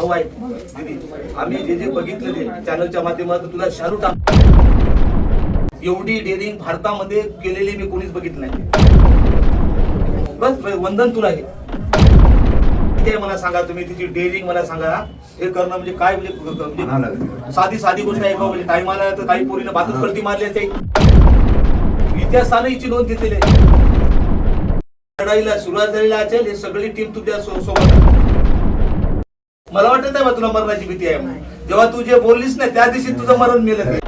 भाऊ आहे आम्ही जे बघितलं ते चॅनलच्या माध्यमातून तुला शाहरुख खान एवढी डेअरिंग भारतामध्ये केलेली मी कोणीच बघितलं नाही. बस वंदन तुला हे ते मला सांगा तुम्ही तिची डेअरिंग मला सांगा. हे करणं म्हणजे काय म्हणजे साधी गोष्ट आहे का? म्हणजे टायमाला तर काही पोरीनं बातच कळती मारली असते. इतिहासाने हिची नोंद घेतलेली आहे. लढाईला सुरुवात झालेली असेल हे सगळी टीम तुझ्या सोबत आहे. मला वाटत नाही तुला मरणाची भीती आहे. जेव्हा तू जे बोललीस ना त्या दिवशी तुझं मरण मेलं.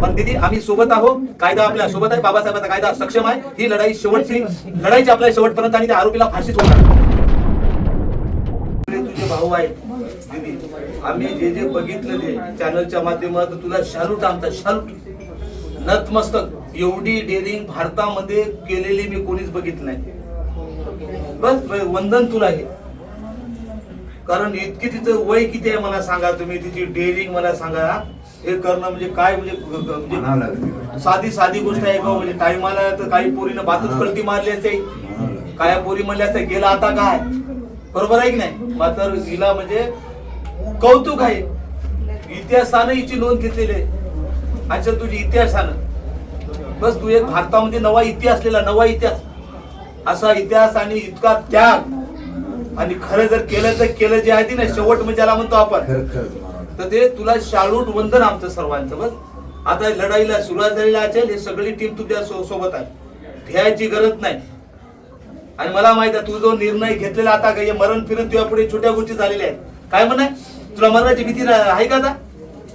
पण दिदी आम्ही सोबत आहोत. कायदा आपल्या सोबत आहे. बाबासाहेबांचा कायदा सक्षम आहे. ही लढाई शेवटची लढाईची आपल्या शेवटपर्यंत आणि त्या आरोपीला फाशीच होणार. तुझे भाऊ आहे दिदी आम्ही जे बघितलं ते चॅनलच्या माध्यमातून तुला शाहरुख खानचा शाहरुख नतमस्तक एवढी डेअरिंग भारतामध्ये केलेली मी कोणीच बघितलं नाही. बस वंदन तुला हे. कारण इतकी तिचं वय किती आहे मला सांगा तुम्ही. तिची डेअरिंग मला सांगा. हे करणं म्हणजे काय म्हणजे साधी गोष्ट आहे का? म्हणजे टायमाला तर काही पोरीनं बातच कळती मारली असते. काय पोरी म्हणल्या असते गेला आता काय बरोबर आहे की नाही. मात्र हिला म्हणजे कौतुक आहे. इतिहासानं हिची नोंद घेतलेली आहे. अच्छा तुझी इतिहासानं बस तू एक भारतामध्ये नवा इतिहास असा इतिहास आणि इतका त्याग आणि खरं जर केलं जे आहे ना शेवट म्हणजे ज्याला म्हणतो आपण तर ते तुला शाळूट वंदन आमचं सर्वांचं. बस आता लढाईला सुरुवात झालेली असेल हे सगळी टीम तुझ्या सोबत आहे. भ्यायची गरज नाही. आणि मला माहित आहे तू जो निर्णय घेतलेला आता काही मरण फिरण तुझ्या पुढे छोट्या गोष्टी झालेल्या आहेत. काय म्हणा तुला मरणाची भीती आहे का? आता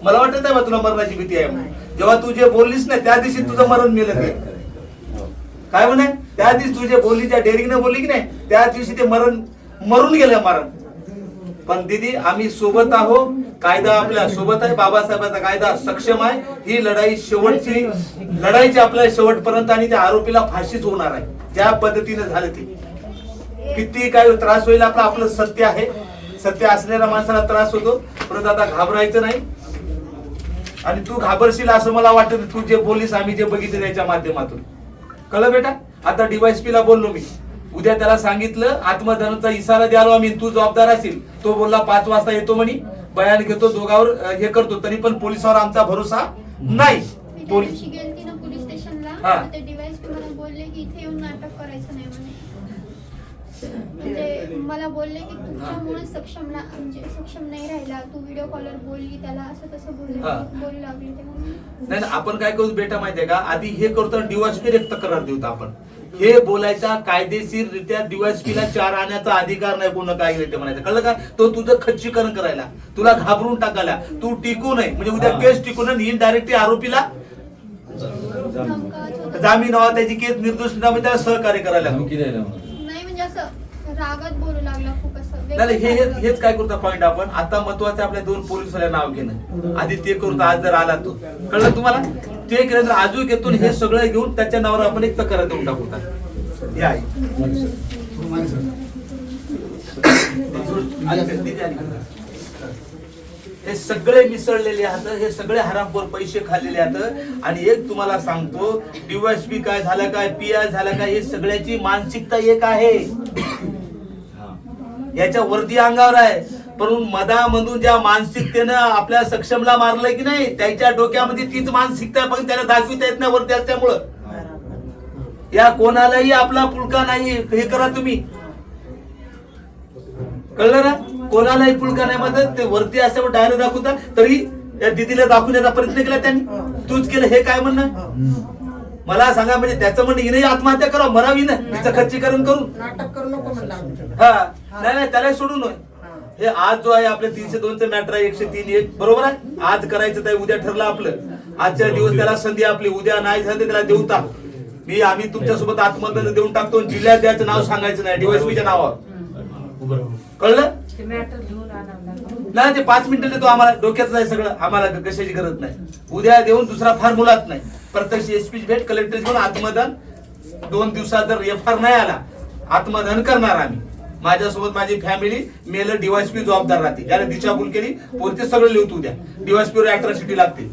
मला वाटत नाही तुला मरणाची भीती आहे. जेव्हा तू जे बोललीस ना त्या दिवशी तुझं मरण मेलं. ते काय म्हणा त्या दिवशी तू जे बोलली त्या डेअरिंगने बोलली की नाही त्या दिवशी ते मरून गेलं मरण. पण दिदी आम्ही सोबत आहोत. कायदा आपल्या सोबत आहे. बाबासाहेबांचा कायदा सक्षम आहे. ही लढाई शेवटची लढाईची आपल्या शेवटपर्यंत आणि त्या आरोपीला फाशीच होणार आहे. ज्या पद्धतीने झालं ते किती काय त्रास होईल आपलं सत्य आहे. सत्य असलेल्या माणसाला त्रास होतो. परत आता घाबरायचं नाही. आणि तू घाबरशील असं मला वाटत. तू जे बोललीस आम्ही जे बघितलं त्याच्या माध्यमातून कळलं बेटा. आता DYSP ला बोललो मी. उद्या त्याला सांगितलं आत्मदहनाचा इशारा द्यालो आम्ही. तू जबाबदार असेल. तो बोलला 5 वाजता येतो म्हणे. बयान घेतो दोघांवर हे करतो. तरी पण पोलिसावर आमचा भरोसा नाही. पोलीस स्टेशनला DYSP मला बोलले की इथे येऊन नाटक करायचं नाही म्हणे. म्हणजे मला बोलले की तुझ्यामुळे सक्षम नाही राहिला. तू व्हिडिओ कॉलर बोलली त्याला असं तसं बोलू लागले. नाही आपण काय करू बेटा माहितीये का आधी हे करतो DYSP एक तक्रार देऊ आपण. हे बोलायचा कायदेशीररित्या DYSP ला 4 आणण्याचा अधिकार नाही. कोण काय ते म्हणायचं कळलं का. तो तुझं खच्चीकरण करायला तुला घाबरून टाकायला तू टिकू नये म्हणजे उद्या केस टिकून इनडायरेक्टली आरोपीला जामीन व्हावा त्याची केस निर्दोष त्याला सहकार्य करायला नाही म्हणजे असं रागात बोलू लागला खूप असं. हेच काय करतो पॉइंट आपण आता महत्वाचं आपल्या 2 पोलिसाला नाव घेणं. आधी ते करू आज जर आला तो कळलं तुम्हाला ते केलं तर आजू घेतो हे सगळं घेऊन त्याच्या नावावर आपण एक तक्रार देऊन टाकू. हे सगळे मिसळलेले आहेत. हे सगळे हरामखोर पैसे खाल्लेले आहेत. आणि एक तुम्हाला सांगतो DYSP काय झालं काय PI झालं काय हे सगळ्याची मानसिकता एक आहे. याच्या वर्दी अंगावर आहे. पण मधामधून ज्या मानसिकतेनं आपल्या सक्षमला मारलंय की नाही त्याच्या डोक्यामध्ये तीच मानसिकता पण त्याला दाखविता येत नाही वरती असल्यामुळं. या कोणालाही आपला पुळका नाही. हे करा तुम्ही कळलं ना. कोणालाही पुळका नाही म्हणतात ते वरती असल्यामुळे डायरेक्ट दाखवतात. तरी या दिदीला दाखवण्याचा प्रयत्न केला त्यांनी. तूच केलं हे काय म्हणणं मला सांगा. म्हणजे त्याचं म्हणणं हिने आत्महत्या करा मरावी ना तिचं खच्चीकरण करून नाटक करू नको म्हणलं. नाही त्याला सोडू नये. हे आज जो आहे आपल्या 302चं मॅटर आहे 103(1) बरोबर आहे. आज करायचं तर उद्या ठरलं आपलं. आजच्या दिवस त्याला संधी आपली. उद्या नाही झालं त्याला देऊ टाक. आम्ही तुमच्यासोबत आत्महत्या देऊन टाकतो. जिल्ह्यात द्यायचं नाव सांगायचं नाही DYSPच्या नावावर कळलं नाही. ते 5 मिनिटं देतो आम्हाला. डोक्याचं आहे सगळं आम्हाला कशाची गरज नाही. उद्या देऊन दुसरा फार मुलात नाही. प्रत्यक्ष SP भेट कलेक्टर घेऊन आत्मदान 2 दिवसात जर FR नाही आला आत्मदान करणार आम्ही. माझ्यासोबत माझी फॅमिली मेलं DYSP जबाबदार राहते. याला दिशाभूल केली पोरते सगळं लिहतो. उद्या DYSP वर अॅट्रॉसिटी लागते.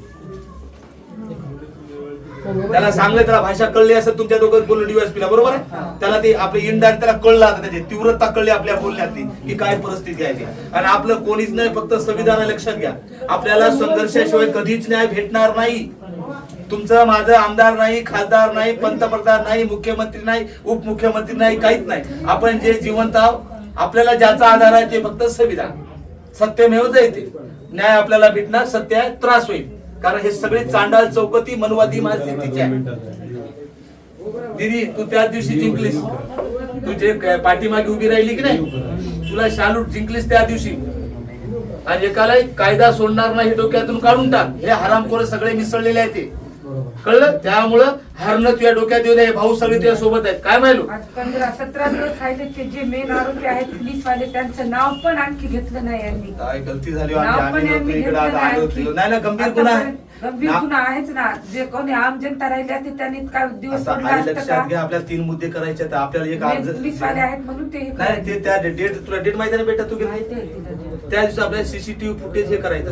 त्याला सांगलं, त्याला भाषा कळली असेल, तुमच्या दोघं बोललो डीवायएसपीला, बरोबर आहे. त्याला ते आपले इंडायरेक्ट त्याला कळलं, आता त्याची तीव्रता कळली आपल्या बोलण्यातली की काय परिस्थिती आहे ती. आणि आपलं कोणीच नाही, फक्त संविधान लक्षात घ्या, आपल्याला संघर्षाशिवाय कधीच न्याय भेटणार नाही. तुमचं माझं आमदार नाही, खासदार नाही, पंतप्रधान नाही, मुख्यमंत्री नाही, उपमुख्यमंत्री नाही, काहीच नाही. आपण जे जिवंत आहोत, आपल्याला ज्याचा आधार आहे ते फक्त संविधान. सत्यमेव जयते. न्याय आपल्याला भेटणार, सत्य आहे, त्रास होईल. कारण हे सगळे चांडाळ चौकती मनवादी मानसिकतेचे आहे. दीदी, तू त्याच दिवशी जिंकलीस, तुझे पाठीमागे उभी राहिली की नाही, तुला शालू जिंकलीस त्या दिवशी. आणि एकाला कायदा सोडणार नाही डोक्यातून काढून टाक. हे हरामखोर सगळे मिसळलेले आहेत, ते कळलं. त्यामुळं हरणं तुझ्या डोक्यात येऊ नये. भाऊ सगळे तुझ्या सोबत आहेत. काय माहिलो 15-17 दिवस राहिले, ते जे मेन आरोपी आहेत पोलीसवाले, त्यांचं नाव पण आणखी घेतलं नाही यांनी. काय गलती झाली, नाव पण यांनी घेतलं नाही ना, गंभीर गुन्हा आहे. गंभीर गुन्हा आहेच ना. जे कोणी आम जनता राहिली असते त्यांनी काय दिवस आता सोडला आई असतं लक्षात का? घ्या, आपल्याला 3 मुद्दे करायचे आहेत. आपल्याला एक मेन अर्ज पोलीसवाले आहेत म्हणून ते हे नाही, करायचे. ते त्या डेट, तुला डेट माहिती आहे ना बेटा, तू माहिती गेली आहे तिला ते. त्या दिवशी आपल्याला सीसीटीव्ही फुटेज हे करायचं.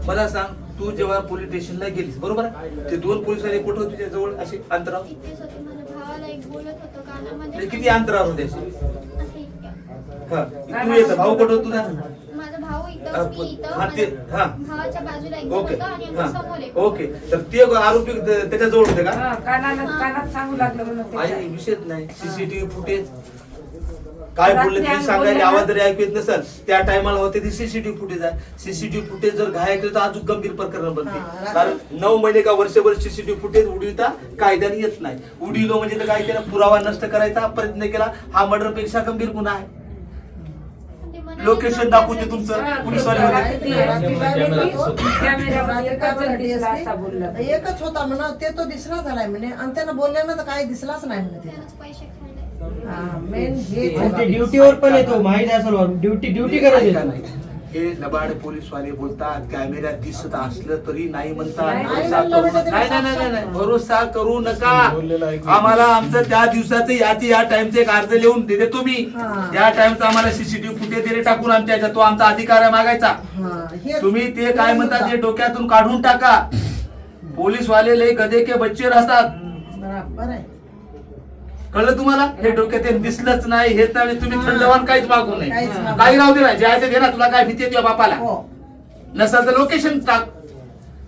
मला सांग, तू जेव्हा पोलीस स्टेशनला गेलीस, बरोबर आहे, ते 2 पोलीसवाले कुठं होते तुझ्या जवळ, असे अंतरावर? इथेच होते. माझ्या भावाला एक बोलत होतं कानामध्ये. म्हणजे किती अंतरावर होते असे? असं इतक्या. हा, तू येत भाऊ कुठं होता तुझा? माझा भाऊ इथं, मी इथं. हा, ते हा, भावाच्या बाजूला एक ओके, होतं आणि आमच्या समोर एक. ओके. तर ते आरोपी त्याच्या जवळ होते का? हा, कानात सांगू लागलं म्हणून आई ते. विषयच नाही. सीसीटीव्ही फुटेज काय बोलले तुम्ही सांगायला, आवाज जरी ऐकू येत नसेल, त्या टायमाला होते ते सीसीटीव्ही फुटेज आहे. सीसीटीव्ही फुटेज जर घाय केलं तर अजून गंभीर प्रकरण बनते. कारण 9 महिने का वर्षभर सीसीटीव्ही फुटेज उडविता कायद्याने येत नाही. उडविलो म्हणजे तर काय केलं, पुरावा नष्ट करायचा प्रयत्न केला, हा मर्डर पेक्षा गंभीर गुन्हा आहे. ते म्हणाले, लोकेशन दाखवते तुमचं पोलीसवाले होते. कॅमेऱ्यामध्ये एकाच जण दिसला असा बोलला. एकच होता म्हणा, ते तो दिसला झालाय म्हणे, आणि त्यानं बोलल्यानं तर काही दिसलाच नाही म्हणे. त्यानंच पैसे खाल्ले. मेन हे ते ड्युटीवर पण येतो, माहिती आहे सर्व. ड्युटी करायची. ऐका नाही. हे लबाड पोलीसवाले बोलतात, कॅमेऱ्यात दिसत असलं तरी नाही म्हणतात. नाही भरोसा म्हणलं करू म्हणजे नका. नाही, भरोसा करू नका. आम्हाला आमचं त्या दिवसाचं या टाइमचं एक अर्ज लिहून देतो मी. हा. त्या टाइमचं आम्हाला सीसीटीव्ही फुटेज दिले टाकून आमच्या ह्याच्यात, तो आमचा अधिकार आहे मागायचा. हे तुम्ही ते काय म्हणतात ते डोक्यातून काढून टाका. पोलीसवाले लय गधे के बच्चे राहतात. बरोबर आहे. कळलं तुम्हाला? हे डोक्यात हे दिसलंच नाही, हेच नाही, तुम्ही थंडवान काहीच मागू नये. काहीच मागू काही राहू दे ना, जे आहे ते दे ना. तुला काय भीती आहे तुझ्या बापाला? हो. नसेल तर लोकेशन टाक,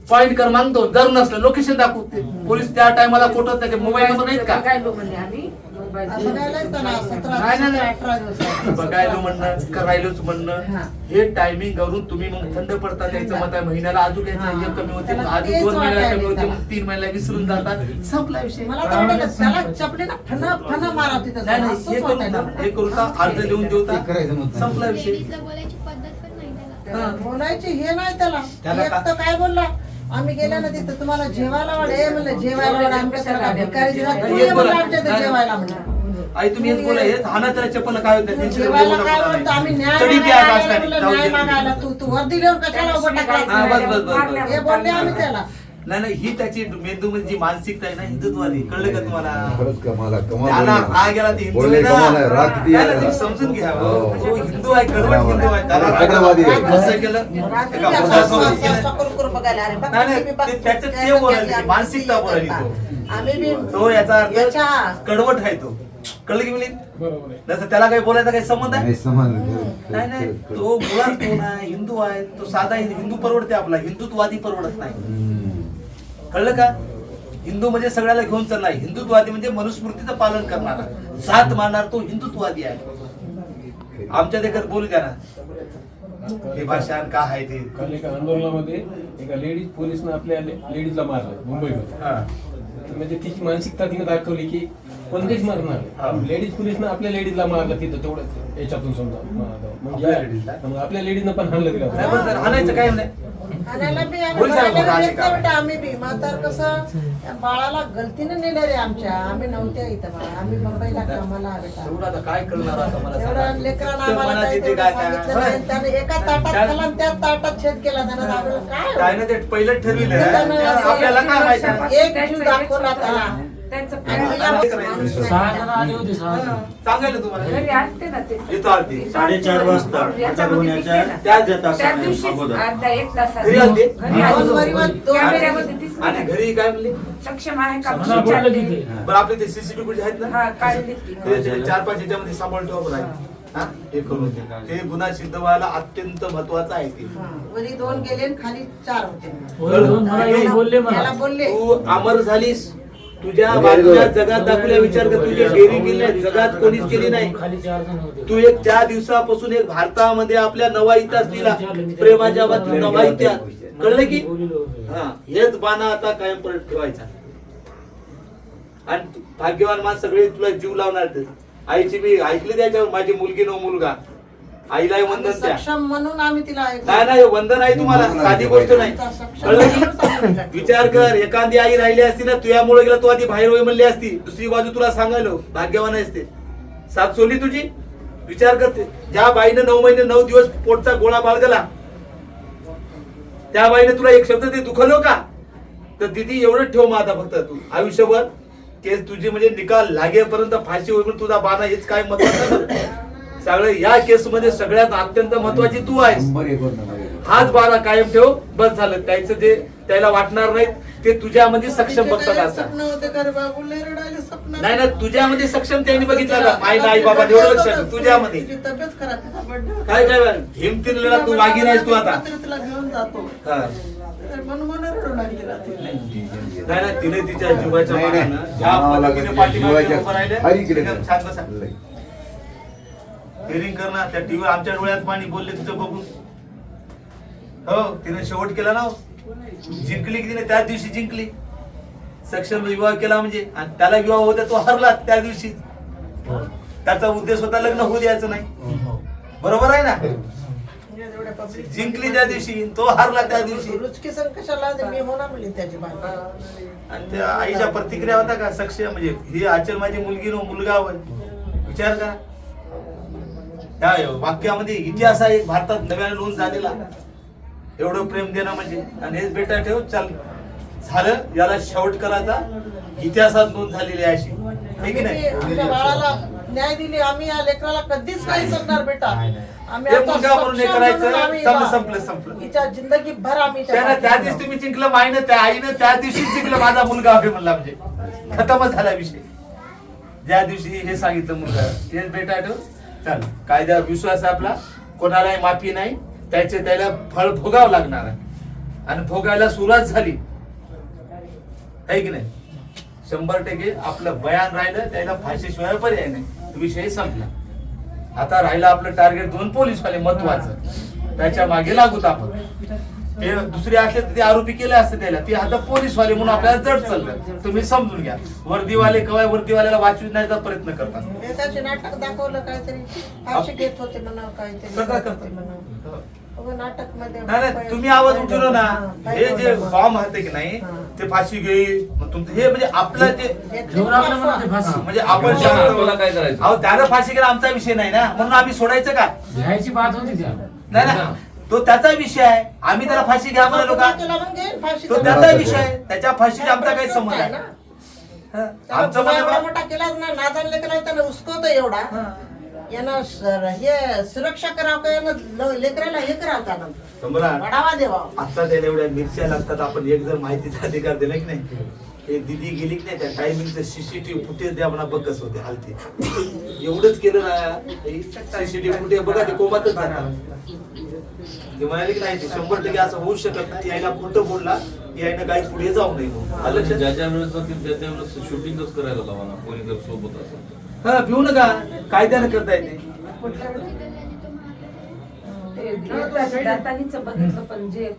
पॉइंट क्रमांक 2. जर नसलं लोकेशन दाखवू. ते पोलीस त्या टायमाला फोटो त्याचे मोबाईल नंबर नाहीत का? बघायलो म्हणे आम्ही मोबाईल असं काय लागतं ना, 17, नाही, नाही, नाही. 18 दिवसात. बघायलो म्हणणं, करायलोच म्हणणं, हा. हे टायमिंग करून तुम्ही मग थंड पडता. त्याचं मत आहे महिन्याला अजून घ्यायचं, एक कमी होते, त्याला अजून तेच 2 महिन्याला कमी वाटायला होते, मग 3 महिन्याला विसरून जातात. संपला विषय. मला तर वाटलं त्याला चपलीनं फणा मारा तिथं. नाही नाही, असंच हे करू वाटायला. का? हे करू का? अर्ज लिहून देऊ का? संपला विषय. लेडीजला बोलायची पद्धत पण नाही त्याला. हा. बोलायची हे नाही त्याला. त्याला एक का- तर काय बोलला, आम्ही गेल्या ना तिथं, तुम्हाला जेवायला वाढ हे म्हणलं, जेवायला वाढ आमच्या त्याला भिकारी दिला, तू एक ये म्हणलं बोला. आमच्या इथं जेवायला म्हणलं. आई तुम्ही हेच बोला, हेच हाना त्याला चप्पल काय होतं त्यांची जेवायला काय म्हणतो, आम्ही न्याय मागायला आले म्हणलं, न्याय मागायला तू वर्दी लिहून कशाला उभं हा, टाकला? बस. हे बोलले आम्ही त्याला. नाही ही त्याची मेंदूमध्ये जी मानसिकता आहे ना, हिंदुत्वादी. कळलं का तुम्हाला? खरंच कमाल आहे, कमाल त्याला बोलले. राग गेला ते हिंदू बोलले आहे ना. कमाल आहे, राग किती नाही, आहे. नाही, तुम्ही समजून घ्या. हो. तो हिंदू आहे, कडवट हिंदू आहे. त्याला राग कट्टरवादी आहे. आला. कसं केलं? रात्री एका असं- मुलासोबत असं- केलं. असं करून करून बघायला अरे बघ, नाही, नाही, तुम्ही बघ, ते- त्याचं ते त्याचं बोलायला केलं, ते मानसिकता बोलायली तो. आम्ही बी तो याचा अर्थ याच्या- कडवट आहे तो. कळलं की मिलिंद? जसं त्याला काही बोलायचा काही संबंध आहे? नाही समज नाही नाही, तो मुळात कोण आहे? हिंदू आहे. तो साधा हिंदू परवडते आपला, हिंदुत्ववादी परवडत नाही. कळलं का? हिंदू म्हणजे सगळ्याला घेऊन चालणार. हिंदुत्ववादी म्हणजे मनुस्मृतीचं पालन करणारा, जात मानणार, तो हिंदुत्ववादी आहे. आमच्या देखत बोलू द्या ना. हे भाषा का आहे ते. काल एका आंदोलनामध्ये एका लेडीज पोलिसनं आपल्या लेडीजला मारलं मुंबईमध्ये. हा. म्हणजे तिची मानसिकता तिने दाखवली की कोणतेच हा. मारणार. लेडीज पोलिसनं आपल्या लेडीजला मारलं तिथं तेवढं याच्यातून समजा. आपल्या लेडीजला? मग आपल्या लेडीजनं पण हाणलं तिला. नाही, पण जर हाणायचं काय नाही. आणायला बी आम्ही बोल साहेब, बाळाला बोला, नेत नाही काय? बेटा, आम्ही बी म्हातार कसं त्या बाळाला गलतीने नेलं रे आमच्या. आम्ही नव्हत्या इथं बाळा, आम्ही मुंबईला कामाला बेटा. एवढं आता काय करणार आता मला एवढं सांगा. लेकरांना ते आम्हाला मनात काही येते तेवढं काय सांगितलं नाही. त्याने एका ताटात काय? खाल्ला आणि त्या ताटात छेद केला. त्यानं आपल्याला काय काय ना ते पहिलं ठरविलं त्यानं असं आपल्याला काय माहिती? एक जीव दाखवला त्याला. त्यांचं आणि plan- या- 6 जण आले होते 6 जण. सांगायला तुम्हाला घरी आलते ना ते येतो आलती 4:30 वाजता याच्यामध्ये दिसते ना. त्या त्या दिवशीच अर्धा एक तासात घरी आलते? घरी आले. दोन वरीवर दोन- कॅमेऱ्यामध्ये दिसलं आणि ना. घरी काय म्हणले सक्षम आहे का मला बोललं तिथे. बरं आपले ते सीसीटीव्ही आहेत ना हा काढले की. ते 4-5 ह्याच्यामध्ये सांभाळून ठेवा बरं आहे. हा हे करून दे. ते गुन्हा सिद्ध व्हायला अत्यंत महत्वाचं आहे ते हा, वरी 2 गेले आणि खाली 4 होते. वर दोन मला येऊन बोलले मला. याला बोलले तू अमर झालीस तुझ्या बातम्या जगात दाखवल्या. विचार कर तुझी डेअरिंग केली नाही, जगात कोणीच केली नाही. खाली 4 जण होते. तू एक 4 दिवसापासून एक भारतामध्ये आपल्या नवा इतिहास लिहिला, प्रेमाच्या बाबतीत नवा इतिहास. कळलं की बोललो होतो. हा हेच बाणा आता कायम परत ठेवायचा. आणि भाग्यवान माणसं सगळे तुला जीव लावणार ते. आईची मी ऐकली त्याच्यावर माझी मुलगी नो मुलगा आईलाही वंदन द्या. सक्षम म्हणून आम्ही तिला नाही नाही वंदन आहे तुम्हाला, साधी गोष्ट नाही. कळलं की विचार कर एखादी आई राहिली असती ना तुझ्यामुळे गेला तू आधी बाहेर होई म्हणली असती, दुसरी बाजू तुला सांगायलो भाग्यवान असते. साथ सोडली तुझी. विचार करते ज्या बाईनं 9 महिने 9 दिवस पोटचा गोळा बाळगला त्या बाईने तुला एक शब्द ते दुखलो का? तर दिदी एवढंच ठेव मग आता फक्त तू आयुष्यभर केस तुझी म्हणजे निकाल लागेपर्यंत फाशी होईल तुझा बाणा हेच काय महत्वाचं. सगळं या केस मध्ये सगळ्यात अत्यंत महत्वाची तू आहेस. नंबर 1 वर नंबर 1. हाच बाणा कायम ठेव बस झालं. त्याचं जे त्याला वाटणार नाही ते तुझ्यामध्ये सक्षम बघतात आता. स्वप्न होते का रे बाबू लय रडायले स्वप्न. नाही ना तुझ्यामध्ये सक्षम त्यांनी बघितलं का? आई बाबा एवढं लक्षात तुझ्यामध्ये तिची तब्येत खराब तिचा बर्थडे काय काय हिमतीला तू वागी नाहीस तू आता. तिला घेऊन जातो हा. तर म्हणून रडू लागली रात्री. नाही ना तिने तिच्या जीवाच्या नाही, नाही. मानानं ज्या आम्हाला पद्धतीने लगेच पाठीमागे जीवाच्या- उभं राहिले हरी इकडे एकदम छान बसा. लय. हिअरिंग कर ना त्या टीव्ही आमच्या डोळ्यात पाणी बोलले तुझं बघून. हो तिने शेवट केला ना हो. जिंकली की तिने त्याच दिवशी जिंकली. सक्षम विवाह केला म्हणजे आणि त्याला विवाह होता तो हरला त्या दिवशी. त्याचा उद्देश होता लग्न होऊ द्यायचं नाही. बरोबर आहे ना. एवढ्या public- जिंकली त्या दिवशी तो हरला त्या दिवशी. रुचकी सण कशाला ते मी होणार म्हणली त्याची बायको. आणि त्या आईच्या प्रतिक्रिया होता का सक्षम म्हणजे ही आचल माझी मुलगी नो मुलगा होय. विचार करा त्या वाक्यामध्ये इतिहास आहे भारतात नव्याने नोंद झालेला. एवढं प्रेम देणं म्हणजे आणि हेच बेटा ठेव चल झालं याला शेवट करायचा इतिहासात नोंद झालेली आहे अशी आहे की नाही. आमच्या बाळाला न्याय दिली आम्ही या लेकराला कधीच नाही सांगणार बेटा. आम्ही ते आता मुलगा म्हणून हे सक्षम करायचं, म्हणून आम्ही संपलं. हिच्या जिंदगी भर आम्ही हिच्या त्यानं त्या पाठीशी दिवशी तुम्ही जिंकलं माईनं त्या आईनं त्या दिवशी जिंकलं माझा मुलगा आहे म्हणला म्हणजे खतमच झाला विषय. ज्या दिवशी हे सांगितलं मुलगा तेच बेटा ठेव चल कायद्यावर विश्वास आहे आपला. कोणालाही माफी नाही. त्याचे त्याला फळ भोगावं लागणार आहे आणि भोगायला सुरुवात झाली आहे की नाही. 100% आपलं बयान राहिलं त्याला फाशीशिवाय पर्याय नाही. विषय संपला. आता राहिलं आपलं टार्गेट 2 पोलीसवाले महत्वाचं. त्याच्या मागे लागूत आपण. ते दुसरे असले तर ते आरोपी केले असते त्याला. ते आता पोलीसवाले म्हणून आपल्याला जड चाललं. तुम्ही समजून घ्या. वर्दीवाले कवाय वर्दीवाल्याला वाचविण्याचा प्रयत्न करतात. एकाचे नाटक दाखवलं काहीतरी फाशी घेत होते म्हणा काहीतरी करतात, करत होते करतात. म्हणा. नाटक मध्ये नाही नाही तुम्ही आवाज उठवलो ना हे जे बॉम्ब होते की नाही ते फाशी घेईल मग तुमचं हे म्हणजे आपलं ते घेऊन आपलं म्हणा ते फाशी. म्हणजे आपण तुम्हाला काय करायचं? अहो त्यानं फाशी केला आमचा विषय नाही ना म्हणून आम्ही सोडायचं का? घ्यायची बात होती त्या. नाही ना तो त्याचा विषय आहे. आम्ही त्याला फाशी घ्या म्हणालो का? तो त्याचा विषय आहे. त्याच्या फाशीचा आमचा काही संबंध आहे. आमचं एवढा म्हणणं मोठा केलाच ना नादान केला त्याला उस्कवतो एवढा यानं हे सुरक्षा करावं का यानं लेकराला हे करावं का सम्राट, बढावा देवा. आता त्याला एवढ्या मिरच्या लागतात. आपण एक जर माहितीचा अधिकार दिला की नाही हे दिदी गेली की नाही त्या टायमिंगचं सीसीटीव्ही फुटेज द्या म्हणा बघच होते हालते. एवढंच केलं ना सीसीटीव्ही फुटेज बघा ते कोमातच जातात. ते म्हणाले की नाही ते 100% असं होऊ शकत नाही. यायला खोटं बोलला यायनं काही पुढे जाऊ नये म्हणून. आलं लक्षात? ज्या ज्या वेळेस जातील त्या त्या वेळेस शूटिंगच करायला लावा ना कोणी जर सोबत असेल तर. हा भिवू नका कायद्यानं करता येते. ते दातानीच बघितलं पण जे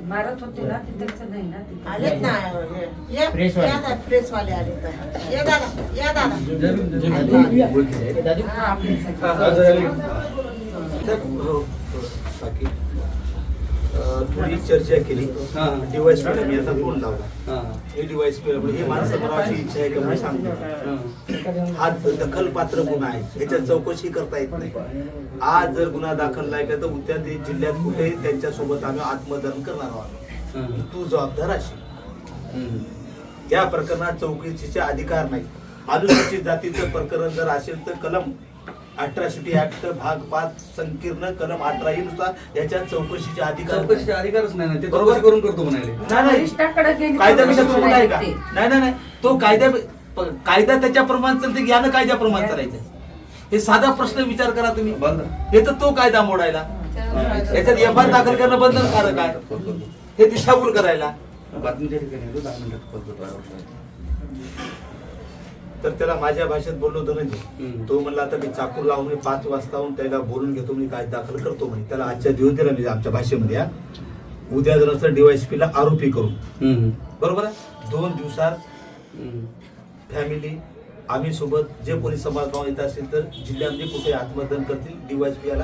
मारत होते ना ते त्यांचं नाही ना ते. आलेत ना ये प्रेसवाले आले तर ये दादा या दादा हा, आपल्यासाठी. बाकी थोडी चर्चा केली. डिवाइस मी आता फोन लावला. हे डिवाइस हे माणसं करायची इच्छा आहे का मी सांगतो. हा दखल पात्र गुन्हा आहे. याच्यात चौकशी करता येत नाही. आज जर गुन्हा दाखल नाही का तर उद्या ते जिल्ह्यात कुठे त्यांच्या सोबत आम्ही आत्मदहन करणार आहोत. तू जबाबदार अशी या प्रकरणात चौकशीचे अधिकार नाही. अनुसूचित जातीचं प्रकरण जर असेल तर कलम 18 ऍक्ट भाग 5 संकीर्ण कलम 18 नुसार याच्यात चौकशीचे अधिकार चौकशीचे अधिकारच नाही ना, ते बरोबर. चौकशी करून करतो म्हणाले. नाही वरिष्ठाकडे गेली कायद्यापेक्षा तर तो मोठा आहे का? ते. नाही तो कायदा त्याच्याप्रमाणे चालते यानं कायद्याप्रमाणे चालायचं. हे साधा प्रश्न विचार करा तुम्ही. बंद. हे तर तो कायदा मोडायला, याच्यात एफआयआर दाखल करणं बंधनकारक आहे, हे दिशाभूल करायला. बातमीच्या ठिकाणी येतो, 10 मिनिटात बोलतो ड्रायव्हरला. तर त्याला माझ्या भाषेत बोललो धनंजय. हम्म. तो म्हणला आता मी चाकू लावून 5 वाजता त्याला बोलून घेतो, मी काय दाखल करतो म्हणे. त्याला आजच्या दिवस दिला मी आमच्या भाषेमध्ये, उद्या जर असं DYSP ला आरोपी करून, बरोबर आहे. 2 दिवसात फॅमिली आम्ही सोबत जे कोणी समाजभाव येत असेल तर जिल्ह्यामध्ये कुठे आत्मदहन करतील, DYSP याला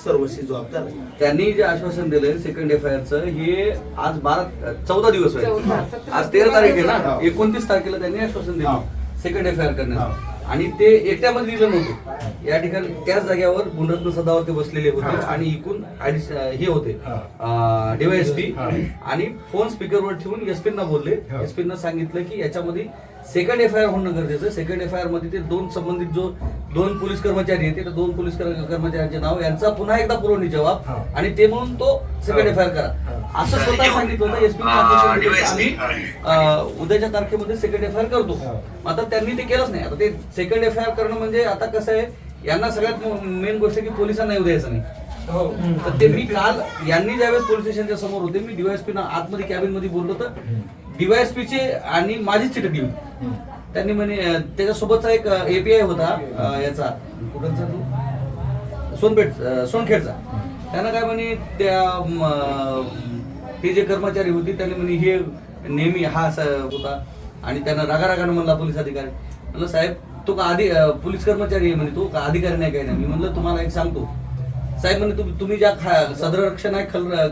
सर्वस्वी जबाबदार आहे. त्यांनी जे आश्वासन दिलंय सेकंड एफआयआरचं, हे आज 14 दिवस आहे. 14, आज 13 तारीख आहे ना, 29 तारखेला त्यांनी आश्वासन दिलं सेकंड एफआयआर करण्याचं. आणि ते एकट्यामध्ये दिलं नव्हतं. या ठिकाणी त्याच जागेवर गुणरत्न सदावर ते बसलेले होते आणि एकूण हे होते DYSP, आणि फोन स्पीकरवर ठेवून एसपींना बोलले. एसपींना सांगितलं की याच्यामध्ये सेकंड एफआयआर होणं गरजेचं. सेकंड एफआयआर मध्ये ते 2 संबंधित जो 2 पोलीस कर्मचारी आहेत, 2 पोलीस कर्मचाऱ्यांचे नाव यांचा पुन्हा एकदा पुरवणी जबाब, आणि ते म्हणून तो सेकंड एफआयआर करा असं स्वतः सांगितलं होतं. एसपी उद्याच्या तारखेमध्ये सेकंड एफआयआर करतो. आता त्यांनी ते केलंच नाही. आता ते सेकंड एफआयआर करणं म्हणजे आता कसं आहे, यांना सगळ्यात मेन गोष्ट की पोलिसांना येऊ द्यायचं नाही. तर ते मी काल यांनी ज्यावेळेस पोलीस स्टेशनच्या समोर होते, मी DYSP ना आतमध्ये कॅबिन मध्ये बोललो तर DYSP चे आणि माझीच चिठ्ठी दिली. त्यांनी म्हणे त्याच्यासोबतचा एक API होता याचा, कुठलचा तो सोनखेडचा. त्यांना काय म्हणे, ते जे कर्मचारी होते त्यांनी म्हणे हे नेहमी हा होता, आणि त्यांना रागारागानं म्हणला पोलीस अधिकारी. म्हणलं साहेब तो का पोलीस कर्मचारी आहे म्हणे, तो का अधिकारी नाही काय नाही. मी म्हणलं तुम्हाला एक सांगतो साहेब, म्हणे तुम्ही ज्या सदर रक्षण आहे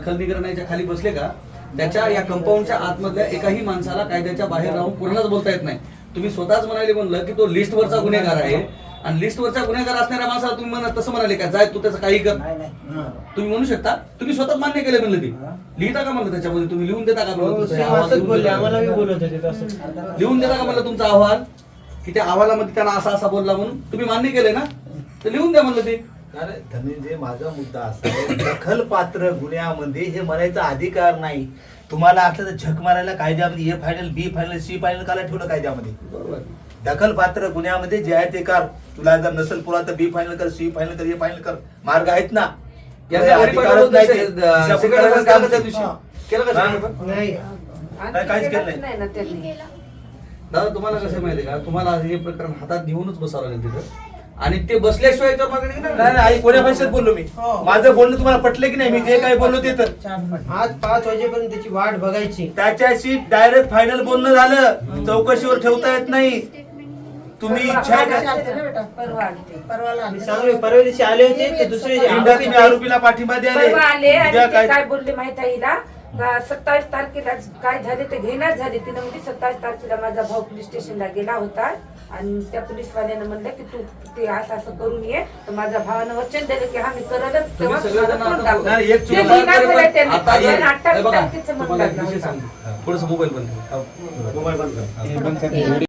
खलनिग्रहणाच्या खाली बसले का, त्याच्या या कंपाऊंडच्या आतमधल्या एकाही माणसाला कायद्याच्या बाहेर राहून पूर्णच बोलता येत नाही. तुम्ही स्वतःच म्हणाले म्हणलं की तो लिस्टवरचा गुन्हेगार आहे, आणि लिस्टवरचा गुन्हेगार असणाऱ्या माणसाला तुम्ही म्हणत तसं म्हणाले का, जाय तू त्याचं काही कर, तुम्ही म्हणू शकता. तुम्ही स्वतःच मान्य केलं म्हणलं, ती लिहिता का म्हणलं त्याच्यामध्ये, तुम्ही लिहून देता का म्हणलं, आम्हाला बोलत होते तसं. लिहून देता का म्हणलं तुमचा अहवाल, की त्या अहवालामध्ये त्यांना असा बोलला म्हणून तुम्ही मान्य केलंय ना, तर लिहून द्या म्हणलं ते. अरे धनंजय, माझा मुद्दा असा आहे, दखलपात्र गुन्ह्यामध्ये हे म्हणायचा अधिकार नाही. तुम्हाला असलं तर झक मारायला कायद्यामध्ये A final B final C final काला ठेवलं कायद्यामध्ये. बरोबर. दखलपात्र गुन्ह्यामध्ये जे आहे ते कर. तुला जर नसेल पुरा तर B फायनल कर, C फायनल कर, A फायनल कर, मार्ग आहेत ना. याचा अधिकारच नाही ते. सेकंड एफआयआर केलं का त्या दिवशी? केलं का second FIR? नाही नाही, काहीच केलं नाही. ना त्यांनी. केला. दादा तुम्हाला कसं माहितीये का, तुम्हाला हे प्रकरण हातात घेऊनच बसावं लागेल तिथं, आणि ते बसल्याशिवाय याच्यावर मागणी नाही. नाही आई, कोण्या भाषेत बोललो मी? माझं बोलणं तुम्हाला पटलं की नाही? मी जे काही बोललो ते तर आज 5 वाजेपर्यंत त्याची वाट बघायची. त्याच्याशी डायरेक्ट फायनल बोलणं झालं. चौकशीवर ठेवता येत नाही. तुम्ही इच्छा आहे का? परवा आलते. परवाला मी सांगलो परवा दिवशी आले होते ते दुसरे जे इंडियात तुम्ही आरोपीला पाठिंबा द्याले. परवा आले आणि उद्या ते काय बोलले माहित आहे हिला, 27 तारखेला काय झाले ते घेण्यात झाले. तिनं म्हणजे 27 तारखेला माझा भाऊ पोलीस स्टेशनला गेला होता, आणि त्या पोलीसवाल्यानं म्हणलं की तू ते असं असं करून ये. तर माझ्या भावानं वचन दिलं की हा मी करलच. तेव्हा सगळेजण मला आता- तोंड नाही, एक दाखवलं. चूक ते झाली लिहिणार तरी पण झालं त्यांनी. आता हे- आणि 28 हे बघा, तारखेचं तुम्हाला एक म्हणलं विषय होतं. सांगतो. थोडंसं मोबाईल बंद कर. मोबाईल बंद कर.